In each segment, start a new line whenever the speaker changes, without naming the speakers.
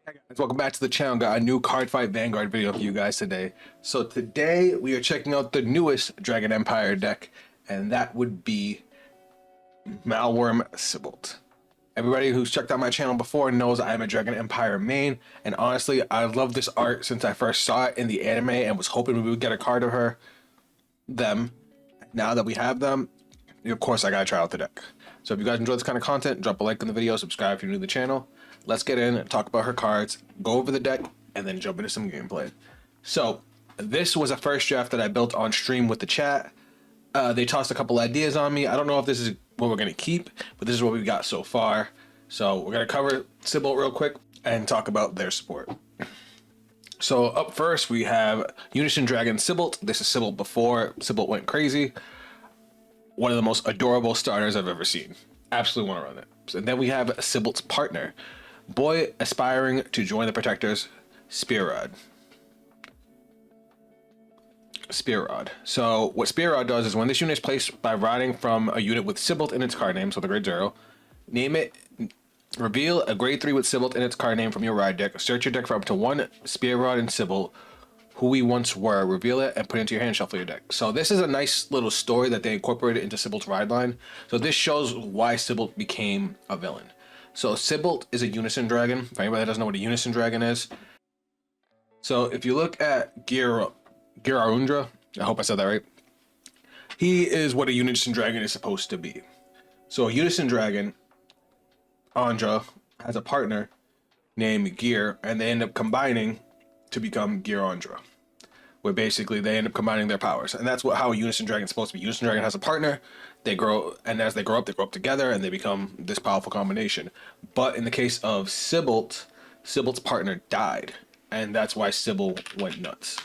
Hey guys, welcome back to the channel. Got a new Cardfight Vanguard video for you guys today. So today we are checking out the newest Dragon Empire deck, and that would be Malworm Sybilt. Everybody who's checked out my channel before knows I'm a Dragon Empire main, and honestly, I love this art since I first saw it in the anime and was hoping we would get a card of them. Now that we have them, of course I gotta try out the deck. So if you guys enjoy this kind of content, drop a like on the video, subscribe if you're new to the channel. Let's get in and talk about her cards, go over the deck, and then jump into some gameplay. So this was a first draft that I built on stream with the chat. They tossed a couple ideas on me. I don't know if this is what we're going to keep, but this is what we've got so far. So we're going to cover Cibolt real quick and talk about their support. So up first we have Unison Dragon Cibolt. This is Cibolt before Cibolt went crazy. One of the most adorable starters I've ever seen. Absolutely want to run it. And then we have Cibolt's partner. Boy aspiring to join the Protectors, Spear Rod. So what Spear Rod does is when this unit is placed by riding from a unit with Sybilt in its card name, so the grade 0, name it, reveal a grade 3 with Sybilt in its card name from your ride deck, search your deck for up to one Spear Rod and Sybilt, who we once were, reveal it, and put it into your hand, shuffle your deck. So this is a nice little story that they incorporated into Sybilt's ride line. So this shows why Sybilt became a villain. So Sybilt is a Unison Dragon. For anybody that doesn't know what a Unison Dragon is. So if you look at Girarundra, I hope I said that right. He is what a Unison Dragon is supposed to be. So a Unison Dragon, Andra, has a partner named Gear, and they end up combining to become Girandra, where basically they end up combining their powers. And that's how a Unison Dragon is supposed to be. Unison Dragon has a partner, they grow, and as they grow up together, and they become this powerful combination. But in the case of Sybilt, Sybilt's partner died, and that's why Cibolt went nuts.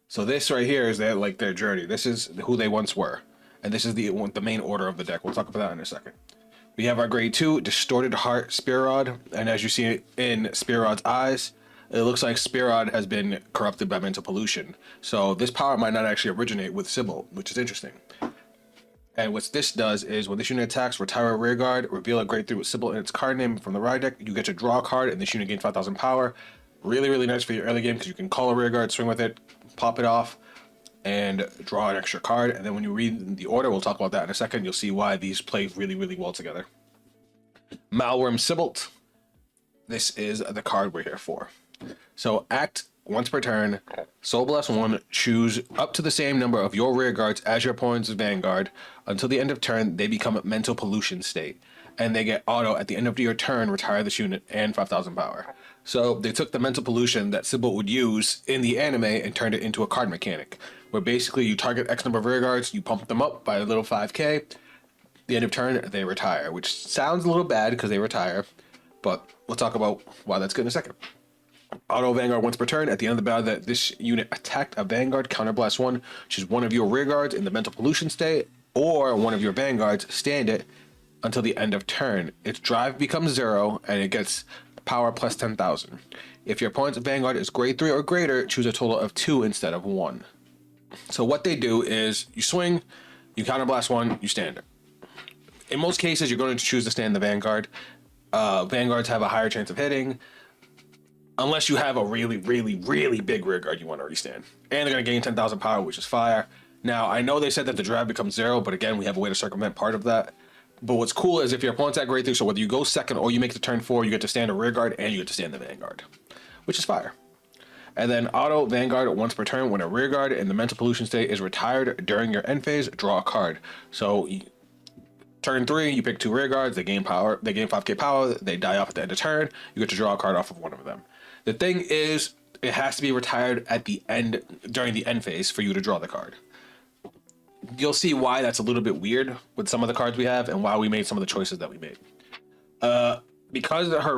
So this right here is their journey. This is who they once were, and this is the main order of the deck. We'll talk about that in a second. We have our grade 2 Distorted Heart Spear Rod, and as you see in Spear Rod's eyes, it looks like Spear Rod has been corrupted by mental pollution. So this power might not actually originate with Cibolt, which is interesting. And what this does is when this unit attacks, retire a rear guard, reveal a grade 3 with Cibolt in its card name from the ride deck. You get to draw a card, and this unit gains 5,000 power. Really, really nice for your early game because you can call a rear guard, swing with it, pop it off, and draw an extra card. And then when you read the order, we'll talk about that in a second, you'll see why these play really, really well together. Malworm Sybilt. This is the card we're here for. So act once per turn, Soul Blast 1, choose up to the same number of your rear guards as your opponent's Vanguard. Until the end of turn, they become a mental pollution state. And they get auto at the end of your turn, retire this unit and 5,000 power. So they took the mental pollution that Cibolt would use in the anime and turned it into a card mechanic. Where basically you target X number of rear guards, you pump them up by a little 5k. The end of turn, they retire. Which sounds a little bad because they retire. But we'll talk about why that's good in a second. Auto Vanguard once per turn. At the end of the battle that this unit attacked a Vanguard, counterblast 1, choose one of your rear guards in the mental pollution state, or one of your Vanguards, stand it until the end of turn. Its drive becomes 0, and it gets power plus 10,000. If your opponent's Vanguard is grade 3 or greater, choose a total of 2 instead of 1. So what they do is, you swing, you counterblast 1, you stand it. In most cases, you're going to choose to stand the Vanguard. Vanguards have a higher chance of hitting, unless you have a really, really, really big rear guard you want to restand. And they're going to gain 10,000 power, which is fire. Now, I know they said that the drive becomes 0, but again, we have a way to circumvent part of that. But what's cool is if your opponent's at grade 3, so whether you go second or you make the turn 4, you get to stand a rear guard and you get to stand the Vanguard, which is fire. And then auto Vanguard once per turn. When a rear guard in the mental pollution state is retired during your end phase, draw a card. So turn 3, you pick 2 rear guards, they gain power, they gain 5k power, they die off at the end of turn, you get to draw a card off of one of them. The thing is, it has to be retired at the end, during the end phase for you to draw the card. You'll see why that's a little bit weird with some of the cards we have and why we made some of the choices that we made. Because their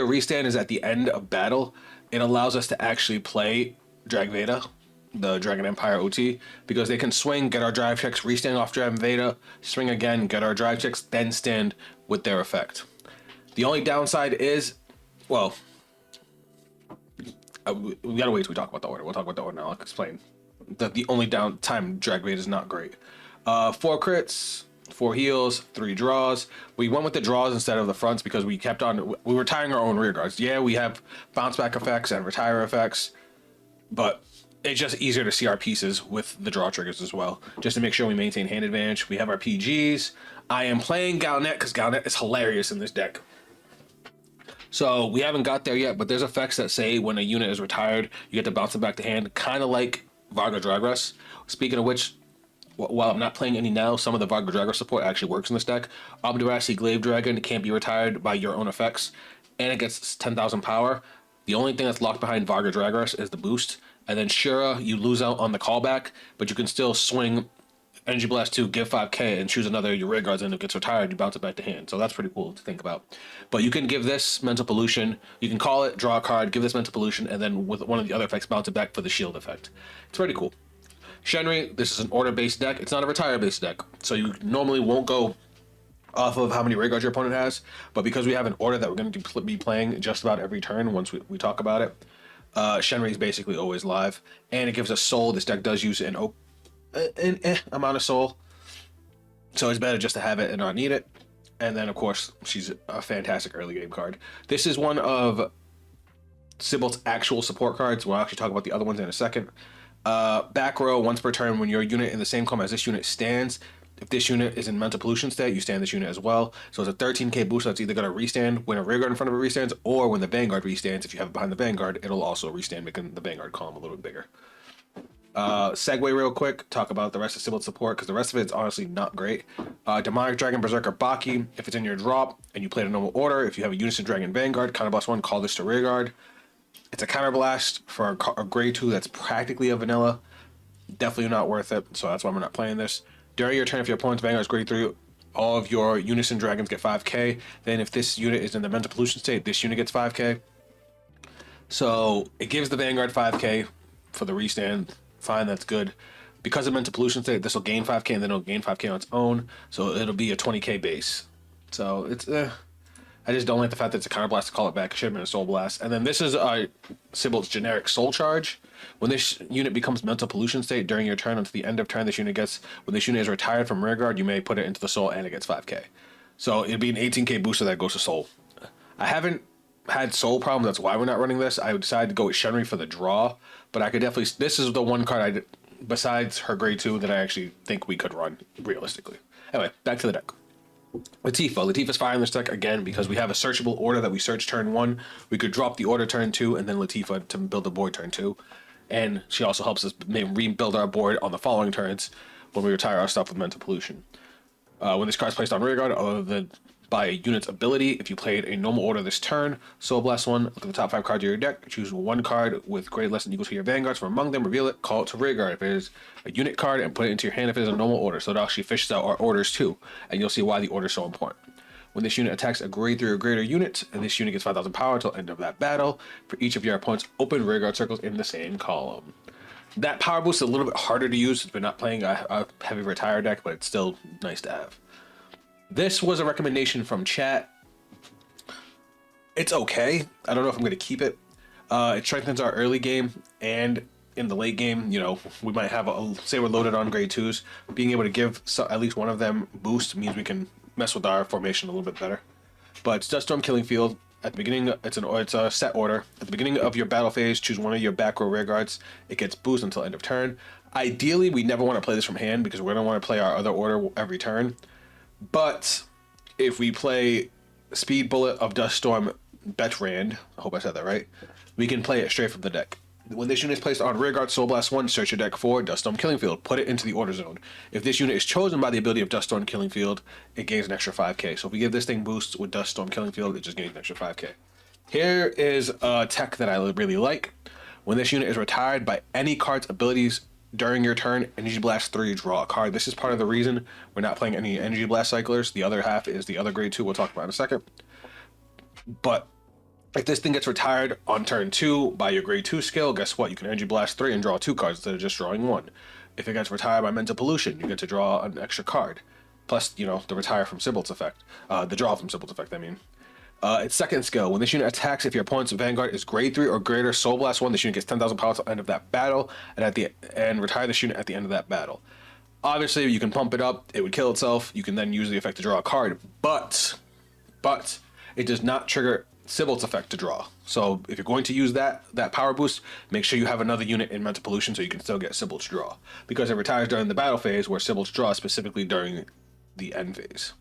restand is at the end of battle, it allows us to actually play Drag Veda, the Dragon Empire OT, because they can swing, get our drive checks, restand off Dragon Veda, swing again, get our drive checks, then stand with their effect. The only downside is, well, we gotta wait till we talk about the order. We'll talk about the order now. I'll explain. The only downtime Drag Veda is not great. 4 crits, 4 heals, 3 draws. We went with the draws instead of the fronts because we were retiring our own rear guards. Yeah, we have bounce back effects and retire effects, but it's just easier to see our pieces with the draw triggers as well, just to make sure we maintain hand advantage. We have our PGs. I am playing Galnet because Galnet is hilarious in this deck. So we haven't got there yet, but there's effects that say when a unit is retired, you get to bounce it back to hand, kind of like Varga Dragras. Speaking of which, while I'm not playing any now, some of the Varga Dragras support actually works in this deck. Obdurasi Glaive Dragon can't be retired by your own effects, and it gets 10,000 power. The only thing that's locked behind Varga Dragras is the boost, and then Shura, you lose out on the callback, but you can still swing Energy Blast 2, give 5k, and choose another of your rear guards, and if it gets retired, you bounce it back to hand. So that's pretty cool to think about. But you can give this Mental Pollution, you can call it, draw a card, give this Mental Pollution, and then with one of the other effects, bounce it back for the shield effect. It's pretty cool. Shenri, this is an order-based deck. It's not a retire-based deck, so you normally won't go off of how many rear guards your opponent has, but because we have an order that we're going to be playing just about every turn once we talk about it, Shenri is basically always live, and it gives us soul. This deck does use an amount of soul, so it's better just to have it and not need it. And then of course she's a fantastic early game card. This is one of Cibolt's actual support cards. We'll actually talk about the other ones in a second. Back row, once per turn, when your unit in the same column as this unit stands, if this unit is in Mental Pollution state, you stand this unit as well. So it's a 13k boost. That's either going to restand when a rear guard in front of it restands, or when the Vanguard restands. If you have it behind the Vanguard, it'll also restand, making the Vanguard column a little bit bigger. Segue real quick, talk about the rest of Sybilt support, because the rest of it's honestly not great. Demonic Dragon Berserker Baki, if it's in your drop and you play it in normal order, if you have a Unison Dragon Vanguard, counterblast 1, call this to rear guard. It's a counterblast for a grade 2 that's practically a vanilla. Definitely not worth it, so that's why we're not playing this. During your turn, if your opponent's Vanguard is grade 3, all of your Unison Dragons get 5k. Then if this unit is in the Mental Pollution state, this unit gets 5k. So it gives the Vanguard 5k for the restand. Fine, that's good. Because of Mental Pollution state, this will gain 5k and then it'll gain 5k on its own, so it'll be a 20k base. So it's I just don't like the fact that it's a counterblast to call it back. It should have been a soul blast. And then this is Sybilt's generic soul charge. When this unit becomes Mental Pollution state during your turn until the end of turn, this unit gets, when this unit is retired from rear guard, you may put it into the soul and it gets 5k. So it'd be an 18k booster that goes to soul. I haven't had soul problems, that's why we're not running this. I decided to go with Shenri for the draw, but I could definitely, this is the one card besides her grade 2 that I actually think we could run realistically. Anyway, back to the deck. Latifah's firing this deck again because we have a searchable order that we search turn 1. We could drop the order turn 2 and then Latifah to build the board turn 2. And she also helps us rebuild our board on the following turns when we retire our stuff with Mental Pollution. When this card is placed on rear guard, other than by a unit's ability, if you played a normal order this turn, Soul Blast 1, look at the top 5 cards of your deck, choose one card with grade less than equal to your Vanguards from among them, reveal it, call it to rear guard if it is a unit card, and put it into your hand if it is a normal order. So it actually fishes out our orders too, and you'll see why the order is so important. When this unit attacks a grade 3 or greater unit, and this unit gets 5,000 power until end of that battle, for each of your opponent's open rear guard circles in the same column. That power boost is a little bit harder to use since we're not playing a heavy retire deck, but it's still nice to have. This was a recommendation from chat. It's okay. I don't know if I'm going to keep it. It strengthens our early game, and in the late game, you know, we might have say we're loaded on grade 2s. Being able to give at least one of them boost means we can mess with our formation a little bit better. But it's Duststorm Killing Field. At the beginning, it's a set order. At the beginning of your battle phase, choose one of your back row rear guards. It gets boost until end of turn. Ideally, we never want to play this from hand because we're going to want to play our other order every turn. But if we play Speed Bullet of Duststorm Betrand, I hope I said that right, we can play it straight from the deck. When this unit is placed on rearguard Soul Blast 1, search your deck for Duststorm Killing Field. Put it into the order zone. If this unit is chosen by the ability of Duststorm Killing Field, it gains an extra 5k. So if we give this thing boosts with Duststorm Killing Field, it just gains an extra 5k. Here is a tech that I really like. When this unit is retired by any card's abilities during your turn, Energy Blast 3, draw a card. This is part of the reason we're not playing any Energy Blast cyclers. The other half is the other grade 2 we'll talk about in a second. But if this thing gets retired on turn 2 by your grade 2 skill, guess what? You can Energy Blast 3 and draw 2 cards instead of just drawing 1. If it gets retired by Mental Pollution, you get to draw an extra card. Plus, you know, the retire from Cibolt's effect. The draw from Cibolt's effect, I mean. Its second skill, when this unit attacks, if your opponent's Vanguard is grade 3 or greater, Soul Blast 1, this unit gets 10,000 power at the end of that battle, and retire this unit at the end of that battle. Obviously, you can pump it up. It would kill itself. You can then use the effect to draw a card. But it does not trigger Sybilt's effect to draw. So if you're going to use that power boost, make sure you have another unit in Mental Pollution so you can still get Sybilt's draw. Because it retires during the battle phase, where Sybilt's draw specifically during the end phase.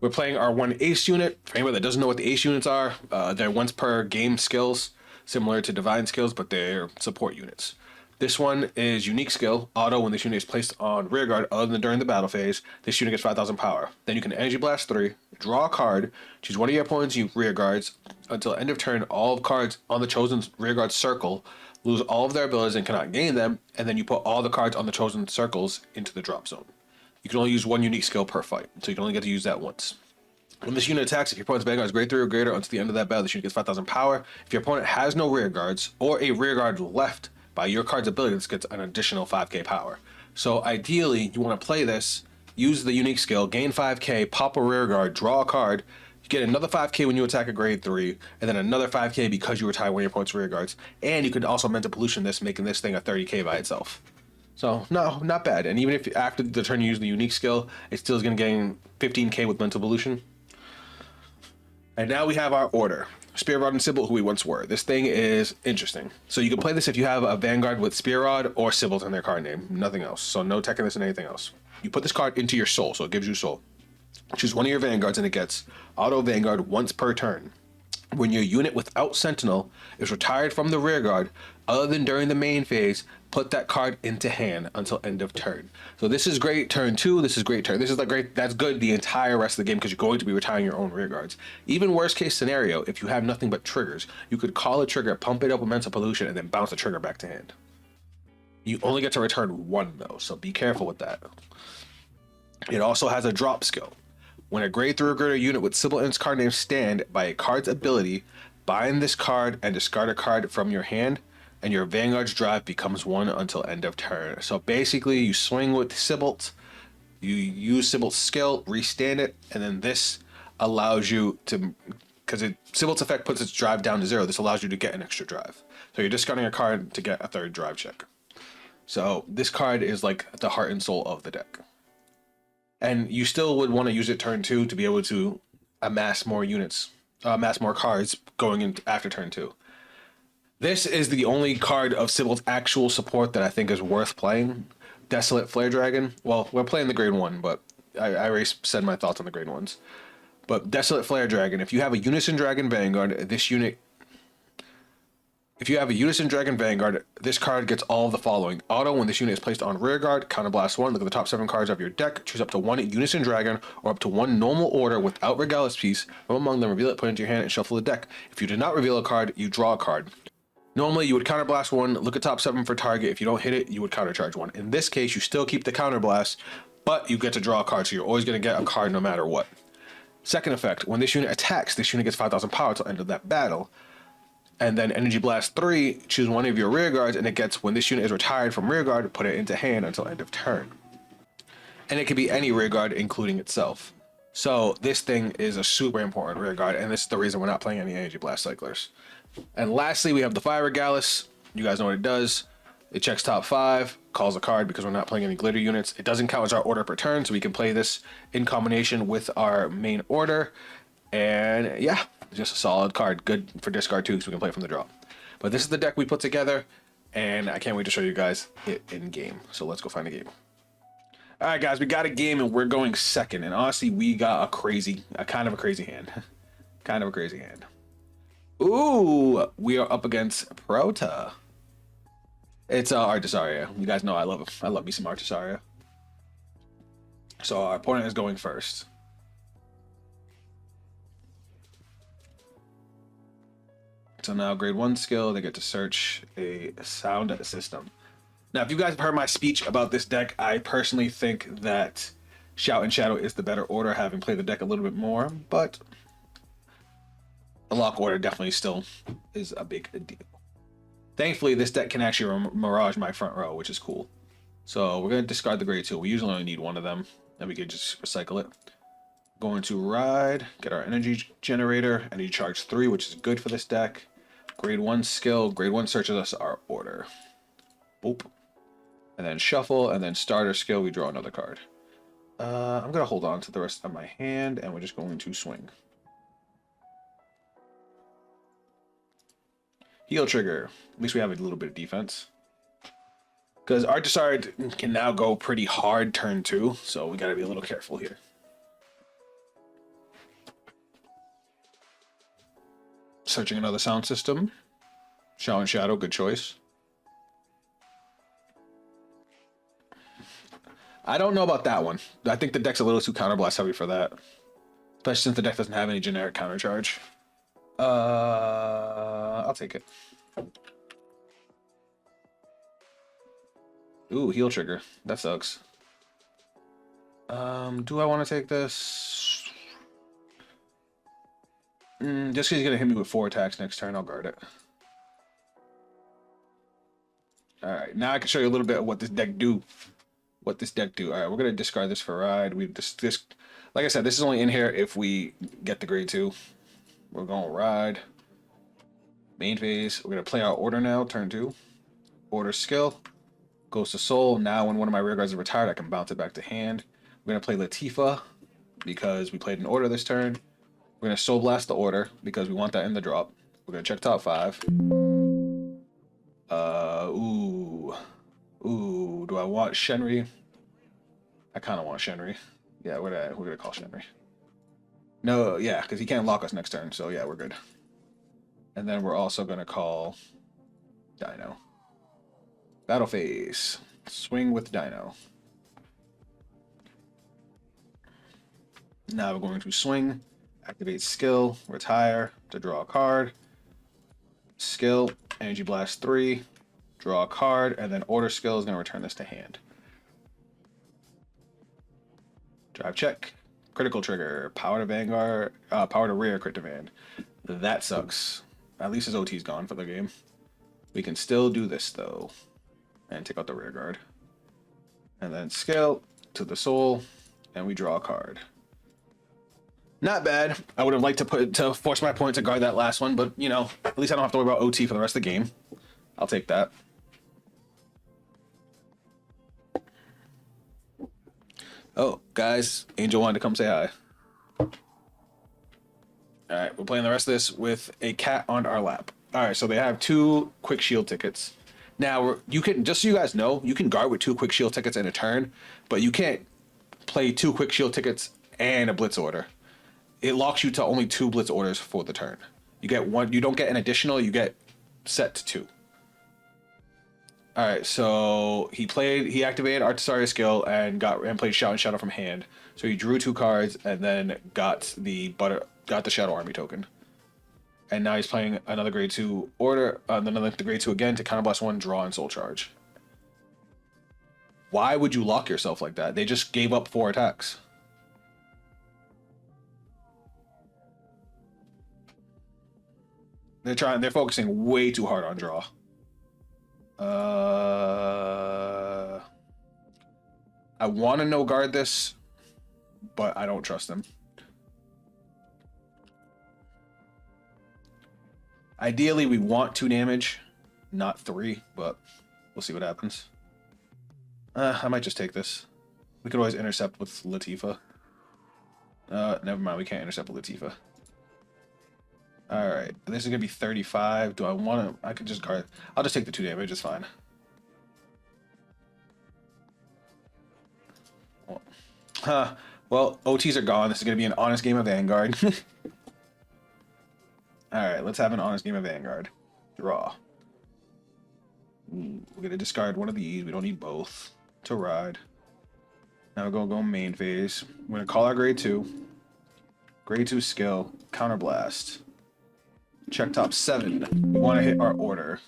We're playing our one ace unit. For anybody that doesn't know what the ace units are, they're once per game skills, similar to divine skills, but they're support units. This one is unique skill, auto. When this unit is placed on rearguard other than during the battle phase, this unit gets 5,000 power. Then you can energy blast 3, draw a card, choose one of your opponent's rearguards. Until end of turn, all cards on the chosen rearguard circle lose all of their abilities and cannot gain them, and then you put all the cards on the chosen circles into the drop zone. You can only use one unique skill per fight, so you can only get to use that once. When this unit attacks, if your opponent's Vanguard is grade 3 or greater until the end of that battle, this unit gets 5,000 power. If your opponent has no rearguards or a rearguard left by your card's ability, this gets an additional 5k power. So ideally, you want to play this, use the unique skill, gain 5k, pop a rearguard, draw a card, you get another 5k when you attack a grade 3, and then another 5k because you retire one of your opponent's rearguards. And you could also Mental Pollution this, making this thing a 30k by itself. So, no, not bad. And even if after the turn you use the unique skill, it still is going to gain 15k with Mental Pollution. And now we have our order. Spear Rod and Cibolt, who we once were. This thing is interesting. So you can play this if you have a Vanguard with Spear Rod or Cibolt in their card name. Nothing else. So no teching this and anything else. You put this card into your soul, so it gives you soul. Choose one of your Vanguards and it gets auto Vanguard once per turn. When your unit without Sentinel is retired from the rearguard, other than during the main phase, put that card into hand until end of turn. So this is great turn 2, this is great turn. This is like great, that's good the entire rest of the game because you're going to be retiring your own rearguards. Even worst case scenario, if you have nothing but triggers, you could call a trigger, pump it up with Mental Pollution, and then bounce the trigger back to hand. You only get to return one though, so be careful with that. It also has a drop skill. When a grade 3 or greater unit with Sybilt in its card name stand by a card's ability, bind this card and discard a card from your hand, and your Vanguard's drive becomes 1 until end of turn. So basically, you swing with Sybilt, you use Sybilt's skill, restand it, and then this allows you to, because Sybilt's effect puts its drive down to 0, this allows you to get an extra drive. So you're discarding a card to get a third drive check. So this card is like the heart and soul of the deck. And you still would want to use it turn 2 to be able to amass more units, amass more cards going in after turn 2. This is the only card of Sybilt's actual support that I think is worth playing. Desolate Flare Dragon. Well, we're playing the grade 1, but I already said my thoughts on the grade 1s. But Desolate Flare Dragon, if you have a Unison Dragon Vanguard, this unit... If you have a Unison Dragon Vanguard, this card gets all of the following. Auto, when this unit is placed on rearguard, counterblast 1, look at the top 7 cards of your deck, choose up to 1 Unison Dragon or up to 1 normal order without Regalis piece. From among them, reveal it, put it into your hand, and shuffle the deck. If you do not reveal a card, you draw a card. Normally, you would counterblast 1, look at top 7 for target. If you don't hit it, you would countercharge 1. In this case, you still keep the counterblast, but you get to draw a card, so you're always going to get a card no matter what. Second effect, when this unit attacks, this unit gets 5,000 power till the end of that battle. And then Energy Blast 3, choose one of your rearguards, and it gets, when this unit is retired from rearguard, put it into hand until end of turn. And it can be any rearguard, including itself. So this thing is a super important rearguard, and this is the reason we're not playing any Energy Blast cyclers. And lastly, we have the Fire Regalis. You guys know what it does. It checks top 5, calls a card because we're not playing any glitter units. It doesn't count as our order per turn, so we can play this in combination with our main order. And yeah, just a solid card. Good for discard too, so we can play it from the draw. But this is the deck we put together, and I can't wait to show you guys it in game. So let's go find a game. All right, guys, we got a game, and we're going second. And honestly, we got a kind of a crazy hand. Kind of a crazy hand. Ooh, we are up against Prota. It's Artisaria. You guys know I love me some Artisaria. So our opponent is going first. So now grade 1 skill, they get to search a sound system. Now, if you guys have heard my speech about this deck, I personally think that Shout and Shadow is the better order, having played the deck a little bit more, but the lock order definitely still is a big deal. Thankfully, this deck can actually mirage my front row, which is cool. So we're going to discard the grade 2. We usually only need one of them, and we can just recycle it. Going to ride, get our energy generator, energy charge 3, which is good for this deck. Grade 1 skill, grade 1 searches us our order. Boop. and then shuffle, and then starter skill, we draw another card. I'm going to hold on to the rest of my hand, and we're just going to swing. Heal trigger. At least we have a little bit of defense. Because Artisard can now go pretty hard turn 2, so we got to be a little careful here. Searching another sound system. Shadow and Shadow, good choice. I don't know about that one. I think the deck's a little too counterblast heavy for that. Especially since the deck doesn't have any generic countercharge. I'll take it. Ooh, heal trigger. That sucks. Do I want to take this? Just because he's going to hit me with 4 attacks next turn, I'll guard it. Alright, now I can show you a little bit of what this deck do. Alright, we're going to discard this for Ride. Like I said, this is only in here if we get the grade 2. We're going to Ride. Main phase. We're going to play our order now, turn 2. Order skill. Goes to Soul. Now when one of my rear guards is retired, I can bounce it back to hand. We're going to play Latifa because we played an order this turn. We're going to Soul Blast the order because we want that in the drop. We're going to check top 5. Ooh, do I want Shenri? I kind of want Shenri. Yeah, we're going to call Shenri. No, yeah, because he can't lock us next turn, so yeah, we're good. And then we're also going to call Dino. Battle phase. Swing with Dino. Now we're going to swing, activate skill, retire to draw a card. Skill, Energy Blast 3, draw a card, and then order skill is going to return this to hand. Drive check. Critical trigger. Power to Vanguard. Power to rear, crit demand. That sucks. At least his OT's gone for the game. We can still do this though. And take out the rear guard. And then skill to the soul. And we draw a card. Not bad. I would have liked to force my opponent to guard that last one, but you know, at least I don't have to worry about OT for the rest of the game. I'll take that. Oh, guys, Angel wanted to come say hi. Alright, we're playing the rest of this with a cat on our lap. Alright, so they have 2 quick shield tickets. Now, you can, just so you guys know, you can guard with 2 quick shield tickets in a turn, but you can't play 2 quick shield tickets and a blitz order. It locks you to only 2 blitz orders for the turn. You get 1, you don't get an additional, you get set to 2. Alright, so he activated Artisaria's skill and played Shout and Shadow from hand. So he drew 2 cards and then got the Shadow Army token. And now he's playing another grade 2 order, the grade 2 again to counterblast 1, draw, and soul charge. Why would you lock yourself like that? They just gave up 4 attacks. They're focusing way too hard on draw. I want to no guard this, but I don't trust them. Ideally, we want 2 damage, not 3, but we'll see what happens. I might just take this. We could always intercept with Latifa. Never mind, we can't intercept with Latifa. Alright, this is going to be 35. Do I want to... I could just guard... I'll just take the 2 damage, it's fine. Well, OTs are gone. This is going to be an honest game of Vanguard. Alright, let's have an honest game of Vanguard. Draw. Ooh, we're going to discard one of these. We don't need both. To ride. Now we're going to go main phase. We're going to call our grade 2. Grade 2 skill. Counterblast. Check top 7. We want to hit our order.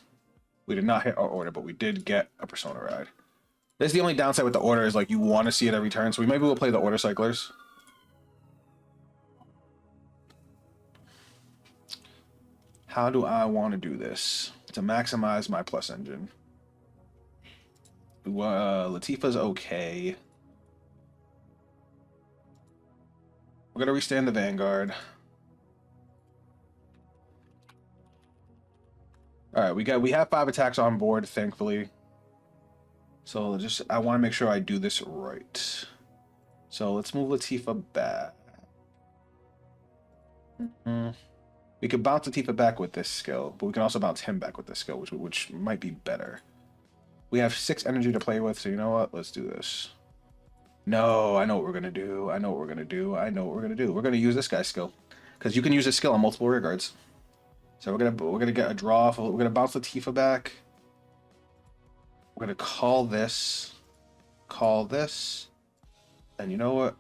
We did not hit our order, but we did get a Persona Ride. That's the only downside with the order is like you want to see it every turn, so we maybe will play the order cyclers. How do I want to do this to maximize my plus engine? Latifa's okay. We're gonna restand the Vanguard. All right, we have 5 attacks on board, thankfully. So I want to make sure I do this right. So let's move Latifah back. We could bounce Latifah back with this skill, but we can also bounce him back with this skill, which might be better. We have 6 energy to play with, so you know what? Let's do this. No, I know what we're gonna do. I know what we're gonna do. I know what we're gonna do. We're gonna use this guy's skill, because you can use this skill on multiple rear guards. So we're gonna get a draw off. We're gonna bounce Latifah back. We're gonna call this, and you know what?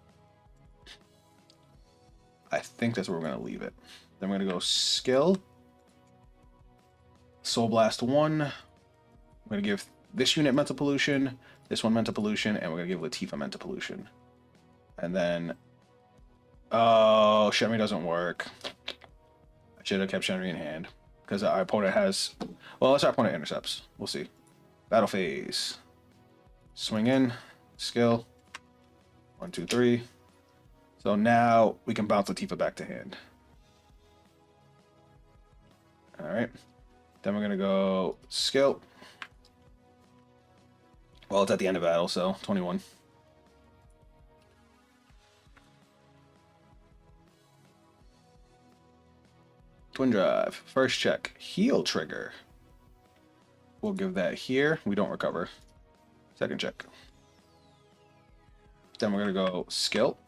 I think that's where we're gonna leave it. Then we're gonna go skill, Soul Blast 1. We're gonna give this unit mental pollution, this one mental pollution, and we're gonna give Latifah mental pollution. And then, oh, Shenri doesn't work. I should have kept Shenri in hand because our opponent has, well, unless our opponent intercepts. We'll see. Battle phase. Swing in, skill. 1, 2, 3. So now we can bounce Latifah back to hand. All right. Then we're gonna go skill. Well, it's at the end of battle, so 21. Twin drive. First check. Heal trigger. We'll give that here. We don't recover. Second check. Then we're gonna go skill.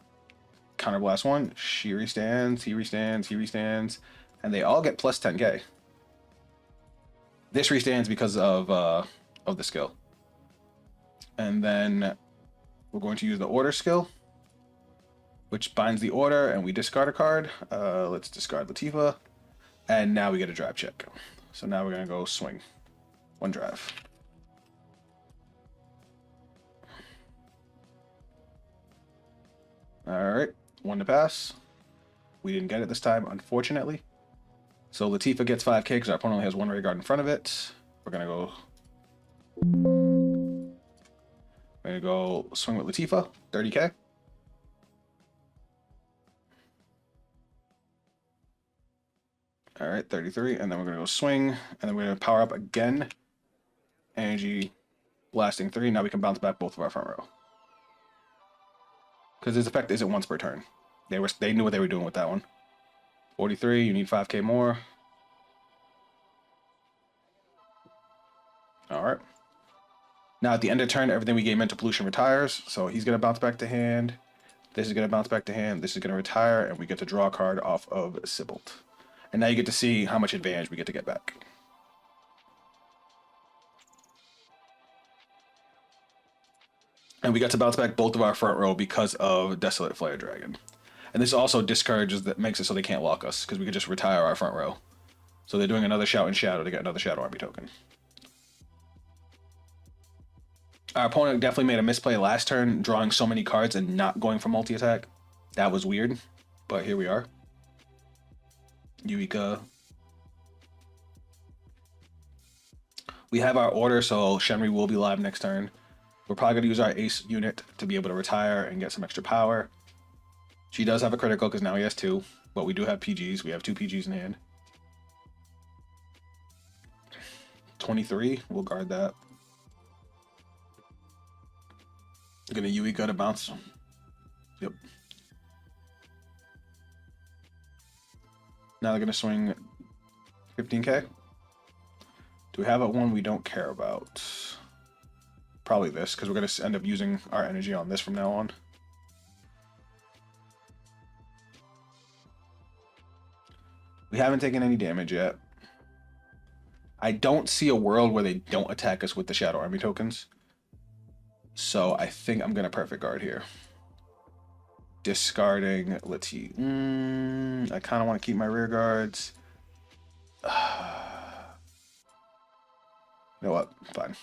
Counterblast 1. She restands. He restands. He restands. And they all get plus 10k. This restands because of the skill. And then we're going to use the order skill, which binds the order, and we discard a card. Let's discard Latifah. And now we get a drive check. So now we're going to go swing. 1 drive. Alright, 1 to pass. We didn't get it this time, unfortunately. So Latifah gets 5k because our opponent only has 1 rear guard in front of it. We're going to go swing with Latifah, 30k. All right, 33, and then we're going to go swing, and then we're going to power up again. Energy blasting 3. Now we can bounce back both of our front row. Because his effect isn't once per turn. They knew what they were doing with that one. 43, you need 5k more. All right. Now at the end of turn, everything we gain mental pollution retires. So he's going to bounce back to hand. This is going to bounce back to hand. This is going to retire, and we get to draw a card off of Cibolt. And now you get to see how much advantage we get to get back. And we got to bounce back both of our front row because of Desolate Flare Dragon. And this also discourages, that makes it so they can't lock us, because we could just retire our front row. So they're doing another Shout in Shadow to get another Shadow Army token. Our opponent definitely made a misplay last turn, drawing so many cards and not going for multi-attack. That was weird, but here we are. Eureka. We have our order, so Shenri will be live next turn. We're probably going to use our ace unit to be able to retire and get some extra power. She does have a critical because now he has 2, but we do have PGs. We have 2 PGs in hand. 23, we'll guard that. Gonna Eureka to bounce. Yep. Now they're gonna swing 15k. Do we have a one we don't care about? Probably this, because we're gonna end up using our energy on this from now on. We haven't taken any damage yet. I don't see a world where they don't attack us with the Shadow Army tokens. So I think I'm going to perfect guard here. Discarding Latifah. I kind of want to keep my rear guards. You know what? Fine.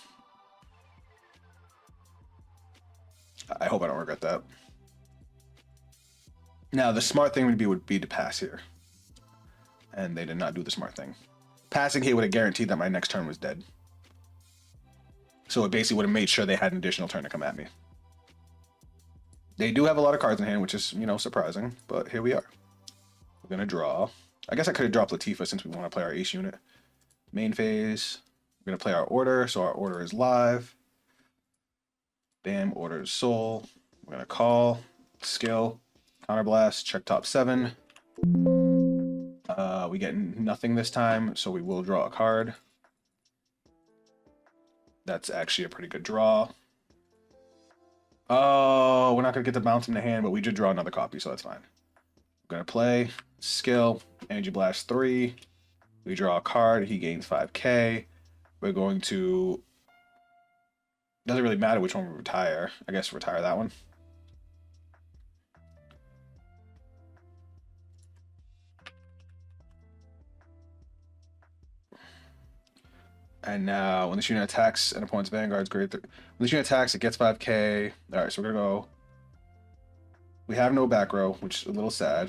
I hope I don't regret that. Now, the smart thing would be to pass here. And they did not do the smart thing. Passing here would have guaranteed that my next turn was dead. So it basically would have made sure they had an additional turn to come at me. They do have a lot of cards in hand, which is, you know, surprising. But here we are. We're going to draw. I guess I could have dropped Latifah since we want to play our ace unit. Main phase. We're going to play our order, so our order is live. Bam, orders soul. We're gonna call, skill, counterblast, check top 7. We get nothing this time, so we will draw a card. That's actually a pretty good draw. Oh, we're not gonna get to bounce him the hand, but we did draw another copy, so that's fine. I'm gonna play, skill, energy blast 3. We draw a card, he gains 5k. We're going to, doesn't really matter which one we retire. I guess retire that one. And now, when this unit attacks an opponent's Vanguard's grade 3. When this unit attacks, it gets 5k. Alright, so we're gonna go. We have no back row, which is a little sad.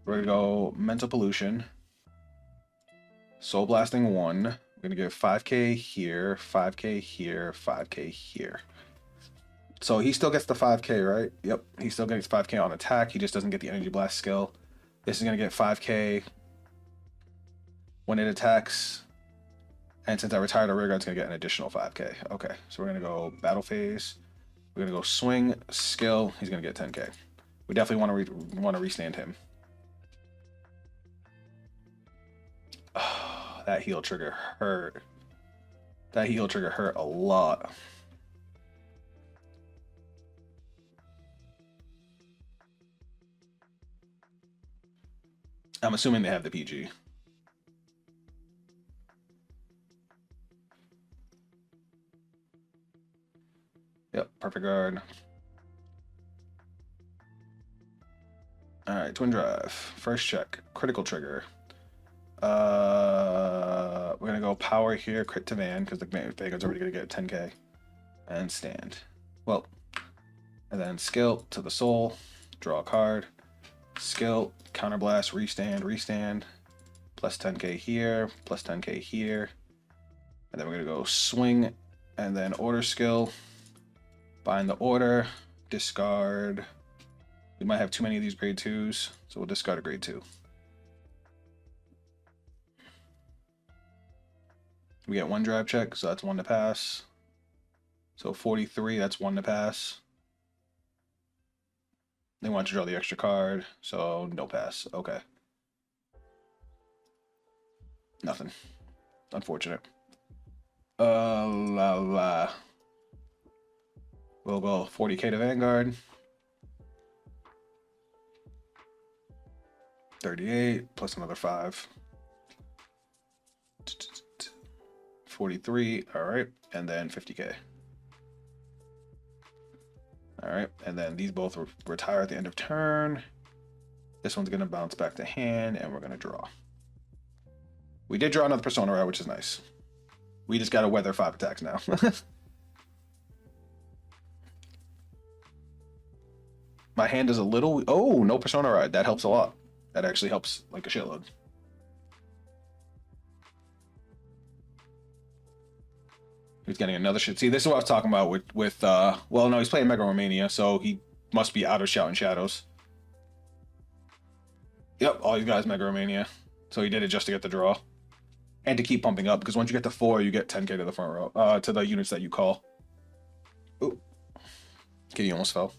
We're gonna go Mental Pollution. Soul Blasting 1. We're gonna give 5k here, 5k here, 5k here. So he still gets the 5k, right? Yep, he still gets 5k on attack. He just doesn't get the Energy Blast skill. This is gonna get 5k when it attacks. And since I retired a rear guard, it's going to get an additional 5k. Okay, so we're going to go battle phase. We're going to go swing, skill. He's going to get 10k. We definitely want to restand him. Oh, that heal trigger hurt. That heal trigger hurt a lot. I'm assuming they have the PG. Yep, perfect guard. Alright, twin drive. First check. Critical trigger. We're gonna go power here, crit to Van, because the Vanguard's already gonna get 10k. And stand. Well, and then skill to the soul. Draw a card. Skill, counterblast, restand. Plus 10k here, plus 10k here. And then we're gonna go swing, and then order skill. Bind the order, discard. We might have too many of these grade 2s, so we'll discard a grade 2. We get 1 drive check, so that's 1 to pass. So 43, that's 1 to pass. They want to draw the extra card, so no pass. Okay. Nothing. Unfortunate. We'll go 40k to Vanguard. 38 plus another 5. 43. All right, and then 50k. All right, and then these both retire at the end of turn. This one's gonna bounce back to hand, and we're gonna draw. We did draw another Persona Rare, which is nice. We just gotta weather 5 attacks now. My hand is a little... Oh, no Persona Ride. That helps a lot. That actually helps like a shitload. He's getting another shit. See, this is what I was talking about with well, no, he's playing Mega Romania, so he must be out of Shouting Shadows. Yep, all you guys Mega Romania. So he did it just to get the draw. And to keep pumping up, because once you get to 4, you get 10k to the front row. To the units that you call. Ooh. Kitty almost fell.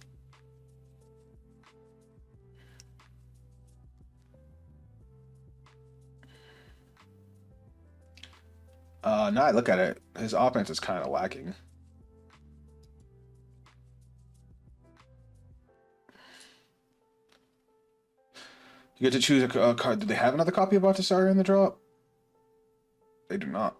Now I look at it, his offense is kind of lacking. You get to choose a card. Do they have another copy of Baltasar in the drop? They do not.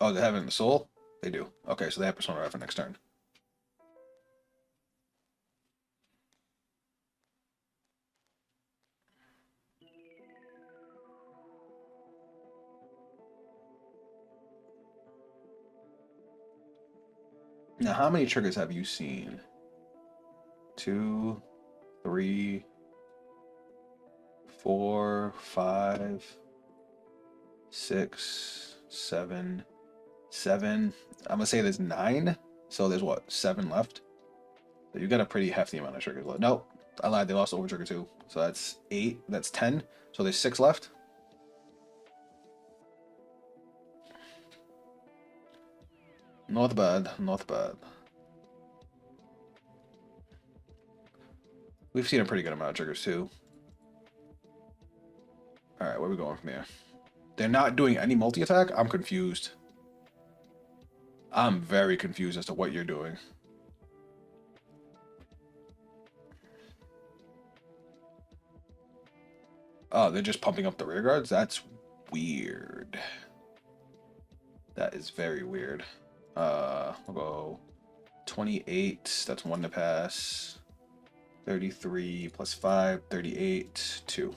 Oh, they have it in the soul? They do. Okay, so they have Persona Rare for next turn. Now, how many triggers have you seen? 2, 3, 4, 5, 6, 7, 7. I'm gonna say there's 9. So there's what, 7 left? So you've got a pretty hefty amount of triggers left. Nope, I lied. They lost over trigger 2. So that's 8. That's 10. So there's 6 left. Not bad, not bad. We've seen a pretty good amount of triggers too. Alright, where are we going from here? They're not doing any multi-attack? I'm confused. I'm very confused as to what you're doing. Oh, they're just pumping up the rear guards? That's weird. That is very weird. We'll go 28. That's 1 to pass. 33 plus 5, 38, 2.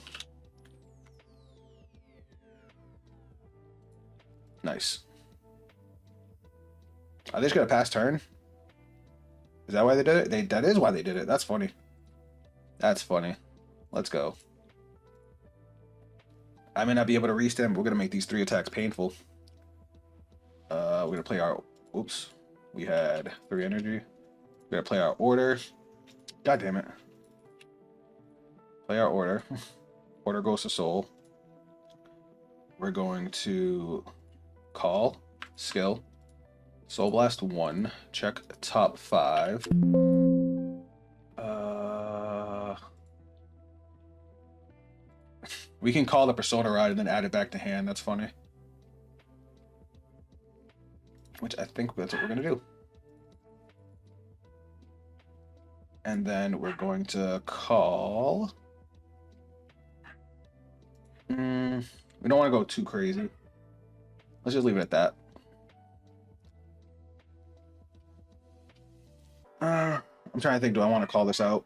Nice. Are they just gonna pass turn? Is that why they did it? That is why they did it. That's funny. That's funny. Let's go. I may not be able to reach them, but we're gonna make these 3 attacks painful. We're gonna play our. Oops. We had 3 energy. We're gonna play our order. God damn it. Play our order. Order goes to soul. We're going to call skill. Soul Blast 1. Check top 5. We can call the Persona Ride and then add it back to hand. That's funny. Which I think that's what we're going to do. And then we're going to call... we don't want to go too crazy. Let's just leave it at that. I'm trying to think, do I want to call this out?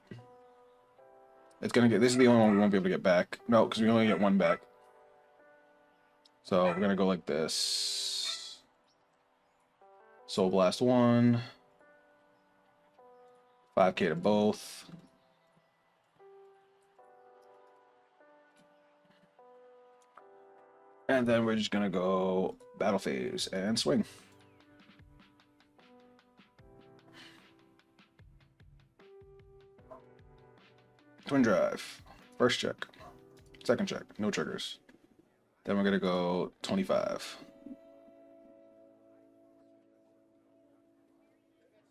It's gonna get, this is the only one we won't be able to get back. No, because we only get 1 back. So we're gonna go like this. Soul Blast 1. 5k to both. And then we're just gonna go battle phase and swing. Twin drive. First check. Second check. No triggers. Then we're gonna go 25.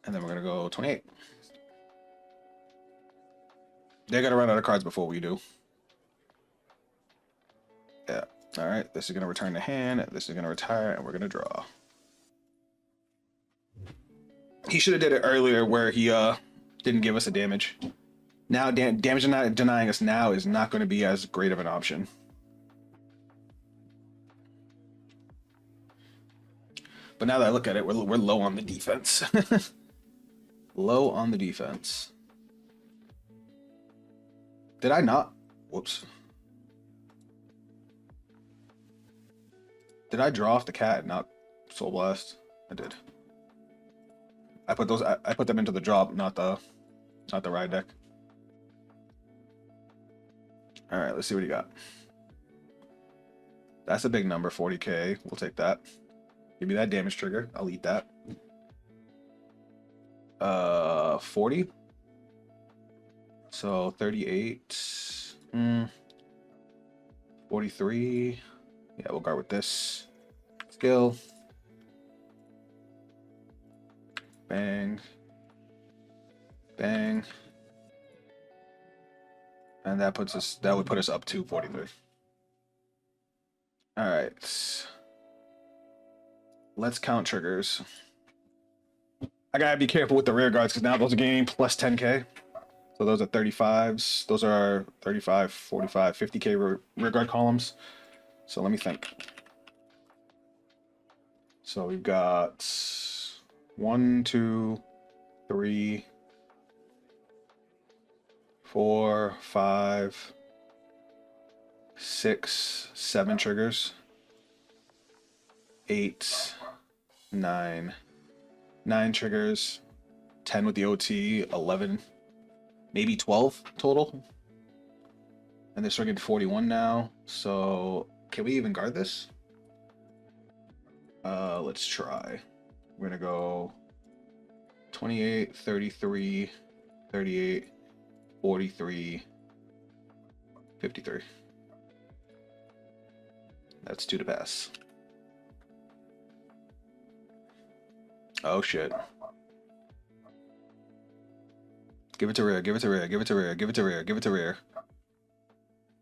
And then we're gonna go 28. They're gonna run out of cards before we do. Yeah. Alright, this is gonna return to hand, this is gonna retire, and we're gonna draw. He should have did it earlier where he didn't give us a damage. Now damage denying us now is not going to be as great of an option. But now that I look at it, we're low on the defense. Low on the defense. Did I not? Whoops. Did I draw off the cat and not Soul Blast? I did. I put them into the drop, not the ride deck. All right, let's see what you got. That's a big number, 40k. We'll take that. Give me that damage trigger. I'll eat that. 40. So 38. 43. Yeah, we'll guard with this. Skill. Bang. Bang. And that would put us up to 43. All right. Let's count triggers. I gotta be careful with the rear guards because now those are gaining plus 10k. So those are 35s. Those are 35, 45, 50k rear guard columns. So let me think. So we've got 1, 2, 3, 4, 5, 6, 7 triggers. 8, 9. 9 triggers. 10 with the OT. 11. Maybe 12 total. And they're starting at 41 now. So can we even guard this? Let's try. We're gonna go 28, 33, 38, 43, 53. That's 2 to pass. Oh shit. Give it to rear, give it to rear, give it to rear, give it to rear, give it to rear.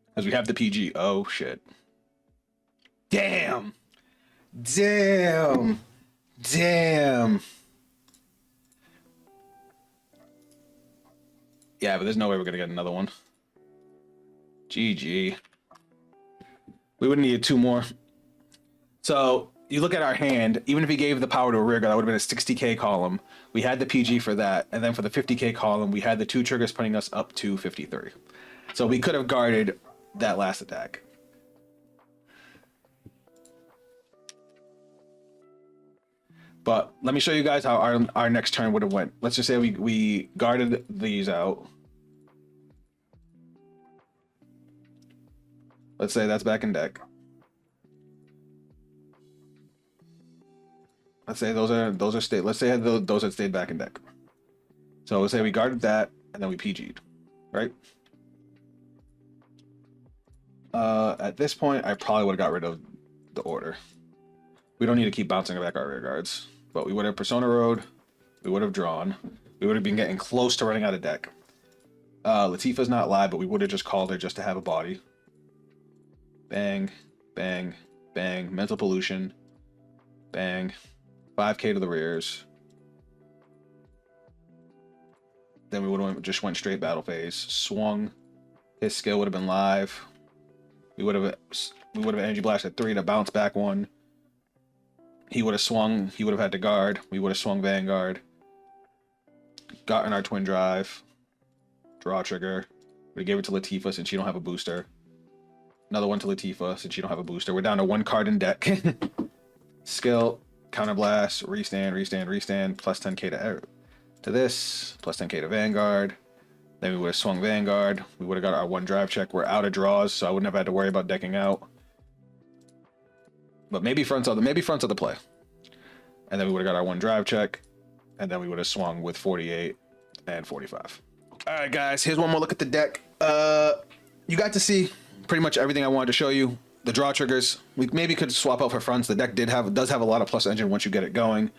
Because we have the PG. Oh shit. Damn. Damn. Damn. Yeah, but there's no way we're gonna get another one. GG. We would have needed 2 more. So you look at our hand, even if he gave the power to a rear guard, that would have been a 60k column. We had the PG for that, and then for the 50k column, we had the 2 triggers putting us up to 53. So we could have guarded that last attack. But let me show you guys how our next turn would have went. Let's just say we guarded these out. Let's say that's back in deck. Let's say those are stayed. Let's say those had stayed back in deck. So let's say we guarded that and then we PG'd, right? At this point, I probably would have got rid of the order. We don't need to keep bouncing back our rear guards, but we would have Persona Road. We would have drawn. We would have been getting close to running out of deck. Latifah's not live, but we would have just called her just to have a body. Bang, bang, bang. Mental Pollution. Bang. 5k to the rears. Then we would have just went straight battle phase. Swung. His skill would have been live. We would have energy blasted 3 to bounce back 1. He would have swung. He would have had to guard. We would have swung Vanguard. Gotten our twin drive. Draw trigger. We gave it to Latifah since you don't have a booster. Another one to Latifah since you don't have a booster. We're down to 1 card in deck. Skill, counterblast, restand, restand, restand, plus 10k to this, plus 10k to Vanguard. Then we would have swung Vanguard. We would have got our 1 drive check. We're out of draws, so I wouldn't have had to worry about decking out. But maybe fronts are the play. And then we would have got our 1 drive check, and then we would have swung with 48 and 45. All right, guys, here's one more look at the deck. You got to see pretty much everything I wanted to show you. The draw triggers, we maybe could swap out for fronts. The deck does have a lot of plus engine once you get it going.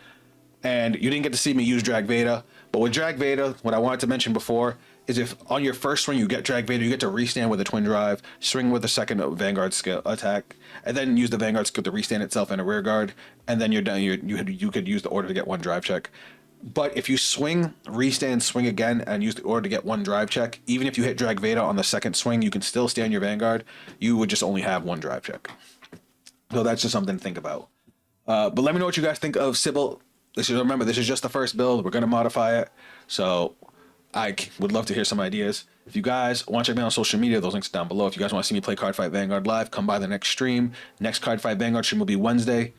And you didn't get to see me use Drag Veda. But with Drag Veda, what I wanted to mention before is if on your first swing you get Drag Veda, you get to restand with a twin drive, swing with a second Vanguard skill attack, and then use the Vanguard skill to restand itself in a rear guard, and then you're done. You could use the order to get 1 drive check. But if you swing, restand, swing again, and use the order to get 1 drive check, even if you hit Drag Veda on the second swing, you can still stand your Vanguard. You would just only have 1 drive check. So that's just something to think about. But let me know what you guys think of Sybilt. Remember, this is just the first build. We're going to modify it. So I would love to hear some ideas. If you guys want to check me out on social media, those links are down below. If you guys want to see me play Cardfight Vanguard live, come by the next stream. Next Cardfight Vanguard stream will be Wednesday,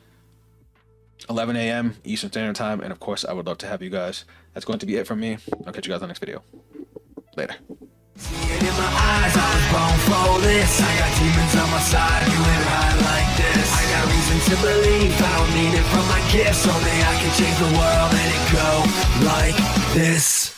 11 a.m. Eastern Standard Time. And of course, I would love to have you guys. That's going to be it from me. I'll catch you guys on the next video. Later.
See it in my eyes, I was born for this. I got demons on my side, you ain't high like this. I got reason to believe, I don't need it from my gifts. Only I can change the world and it go like this.